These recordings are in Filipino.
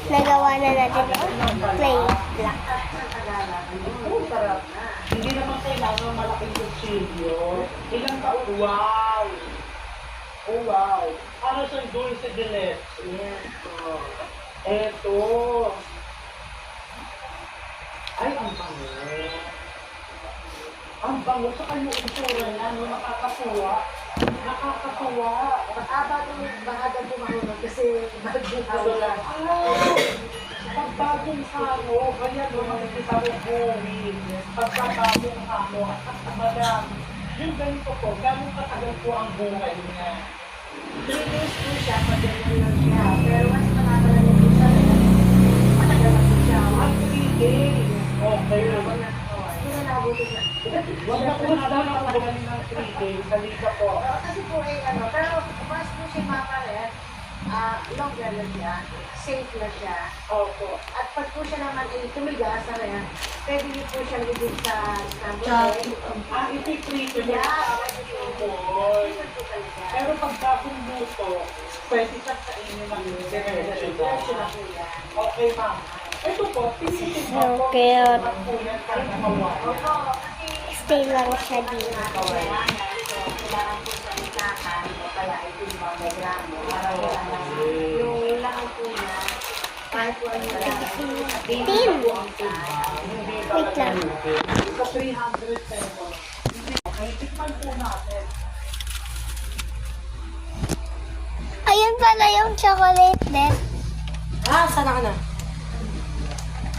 Nagawa na natin ito. Plain black. Hindi naman kailangan malaking kutsilyo. Ilang taon? Wow! Oh, wow! Ano sa dulce de leche? Eto. Ay, ang bango. Ang bango sa kanyang itsura niya, no? Nakakatuwa. Nakakatuwa. Bahagan po mahulog kasi bagong hawla. Pagbagong hamo, kaya no, makikita mo buwin. Pagkabagong hamo, madam, yung ganito po, gano'ng katagal po ang buhay niya? 3 days po siya, maganyan lang siya. Pero mas nakakalan po siya, matagal na po siya. 3 days. Okay. Hindi na nakabuto siya. Huwag na po na ang magaling ng 3 days. Halika po. Kasi po ay pero mas po siya maparet, long na siya, safe na siya. Opo. At pag po siya naman ay tumigas sa ref, pwede niyo po siya ligid sa scramble. Ipiprito niya para boy. Pero pag bagong luto, pwede siya kainin ng diretso na. Okay, ma'am. Ito po, pinitin mo po. So cute. Ang puyan para nakawa. Opo, kasi Stay lang siya dito. kailangan po sa itakan o kaya ay timbang na gramo para wala na yung lakas po niya. Kahit po ano lang, Tin! Wait lang. Sa 300 pesos. Okay, tikman po natin. Ayun pala yung chocolate din. Sana ka na?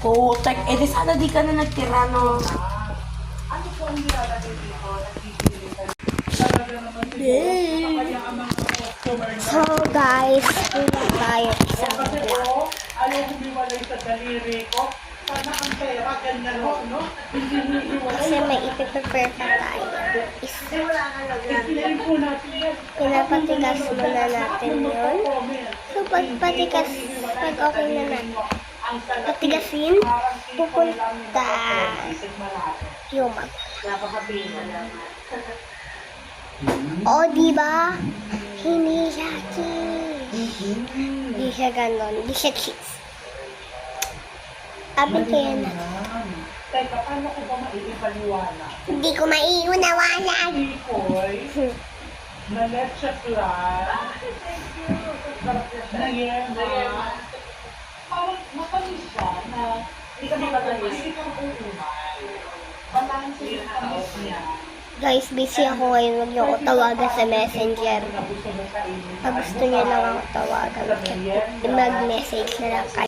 Putek, di sana di ka na nagtira, no? Ano po ang nilalagay dito? Nagpipili ka. Talaga naman siguro. Kaya ang mga customer na. So guys, wala tayo isang Kasi black. po, ayaw humiwalay sa daliri ko. Sana ang pera, ganyan ho, no? Hindi humiwalay. Kasi may ipiprepare pa tayo. hindi wala na lang. Explain po natin yan. Pinapatigas muna natin yun. So pagpatigas, pag okay na natin, patigasin, pupunta yung mag. Napakabina naman. O, diba? Hindi siya cheese. Hindi siya ganon. Hindi siya cheese. Abin kaya na. Teka, paano ko ba maipaliwanag? Hindi ko maiunawanan. Tikoy, na leche flan, na yema, parang matamis siya na hindi ka matamis, hindi ka maumay. Balanse yung tamis niya. Guys, busy ako ngayon. Huwag niyo ako tawagan sa messenger. Na gusto mo kainin. Pag gusto niyo lang ako tawagan, mag-message na lang kayo.